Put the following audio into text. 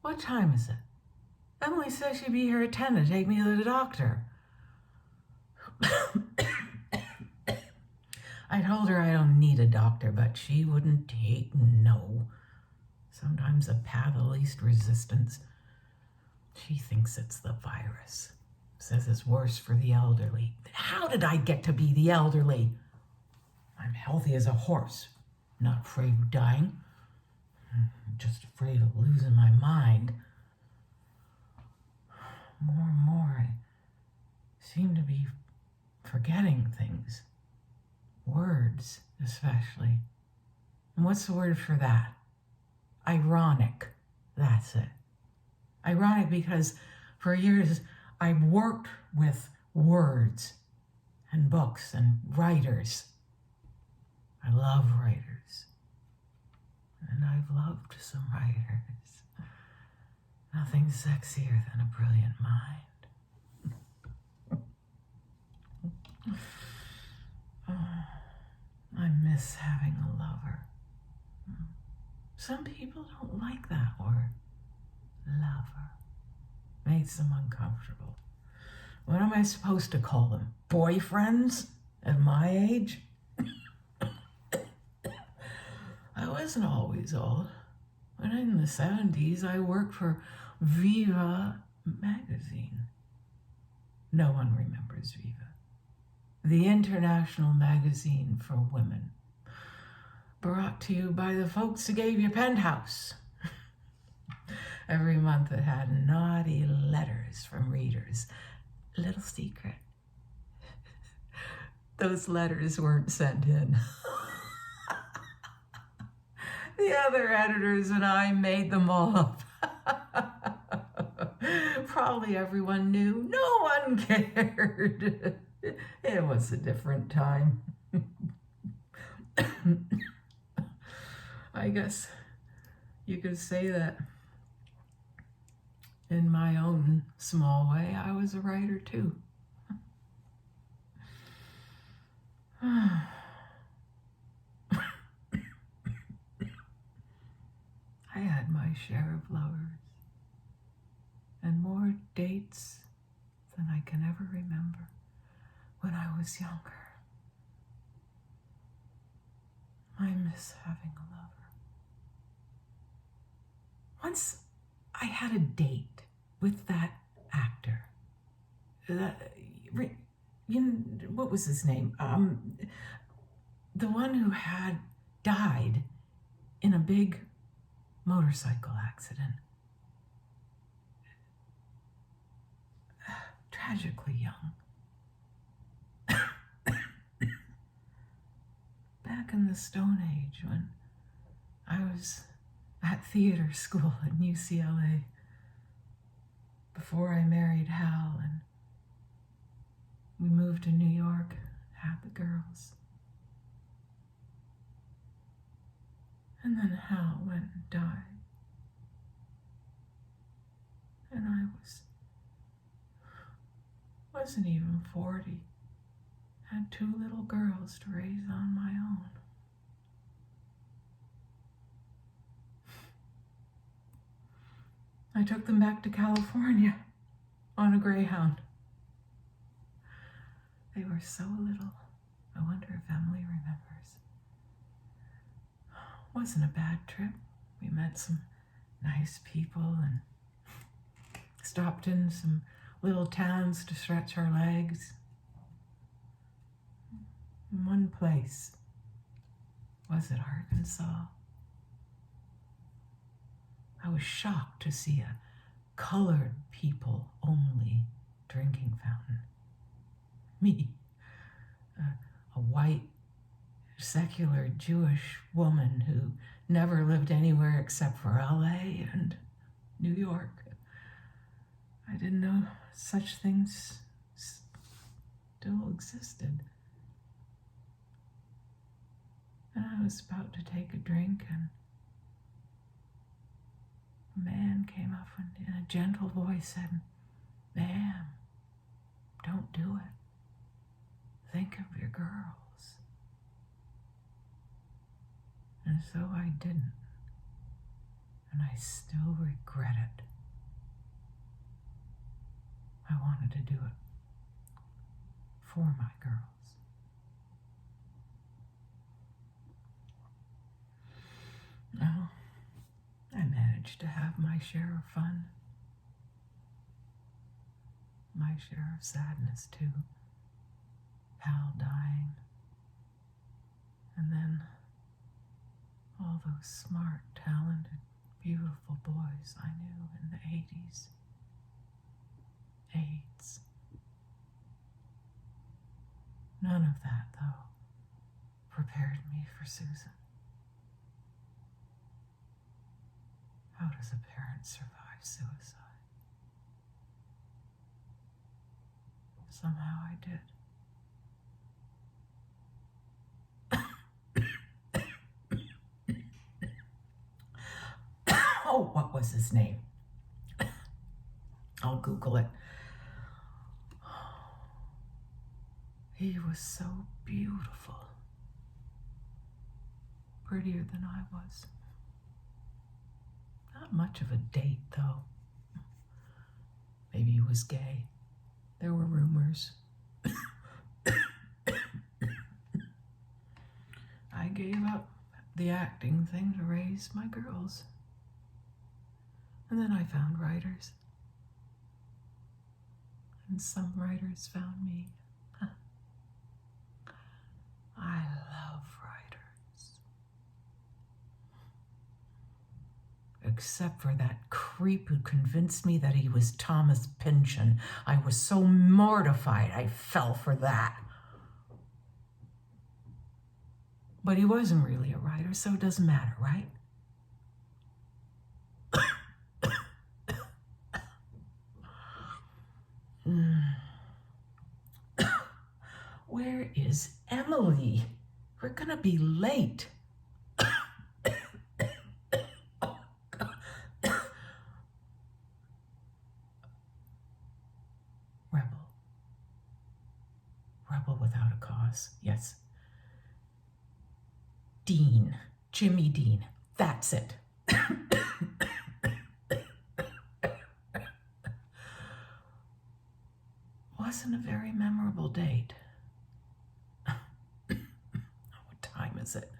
What time is it? Emily says she'd be here at 10 to take me to the doctor. I told her I don't need a doctor, but she wouldn't take no. Sometimes the path of least resistance. She thinks it's the virus. Says it's worse for the elderly. How did I get to be the elderly? I'm healthy as a horse. Not afraid of dying. I'm just afraid of losing my mind. More and more, I seem to be forgetting things. Words, especially. And what's the word for that? Ironic. That's it. Ironic because for years I worked with words and books and writers. I love writers. And I've loved some writers. Nothing sexier than a brilliant mind. I miss having a lover. Some people don't like that word. Lover. Makes them uncomfortable. What am I supposed to call them? Boyfriends? At my age? I wasn't always old. When in the 70s, I worked for Viva magazine. No one remembers Viva. The international magazine for women. Brought to you by the folks who gave you Penthouse. Every month it had naughty letters from readers. Little secret. Those letters weren't sent in. The other editors and I made them all up. Probably everyone knew. No one cared. It was a different time. I guess you could say that in my own small way, I was a writer too. I had my share of lovers and more dates than I can ever remember when I was younger. I miss having a lover. Once I had a date with that actor. What was his name? The one who had died in a big motorcycle accident. Tragically young. Back in the Stone Age when I was at theater school at UCLA before I married Hal and we moved to New York, had the girls. And then Hal went and died. And I wasn't even 40. Had 2 little girls to raise on my own. I took them back to California on a Greyhound. They were so little. I wonder if Emily remembers. Wasn't a bad trip. We met some nice people and stopped in some little towns to stretch our legs. In one place. Was it Arkansas? I was shocked to see a colored people only drinking fountain. Me, a white, secular Jewish woman who never lived anywhere except for LA and New York. I didn't know such things still existed. And I was about to take a drink and a man came up and in a gentle voice said, "Ma'am, don't do it. Think of your girls." And so I didn't. and I still regret it. I wanted to do it for my girls. No, I managed to have my share of fun, my share of sadness too. Hal dying, and then all those smart, talented, beautiful boys I knew in the 80s. AIDS. None of that, though, prepared me for Susan. How does a parent survive suicide? Somehow I did. Oh, what was his name? I'll Google it. He was so beautiful. Prettier than I was. Not much of a date, though. Maybe he was gay. There were rumors. I gave up the acting thing to raise my girls. And then I found writers. And some writers found me. I love writers. Except for that creep who convinced me that he was Thomas Pynchon. I was so mortified I fell for that. But he wasn't really a writer, so it doesn't matter, right? Where is Emily? We're gonna be late. Rebel without a cause, yes. Dean, Jimmy Dean, that's it. Wasn't a very memorable date. What time is it?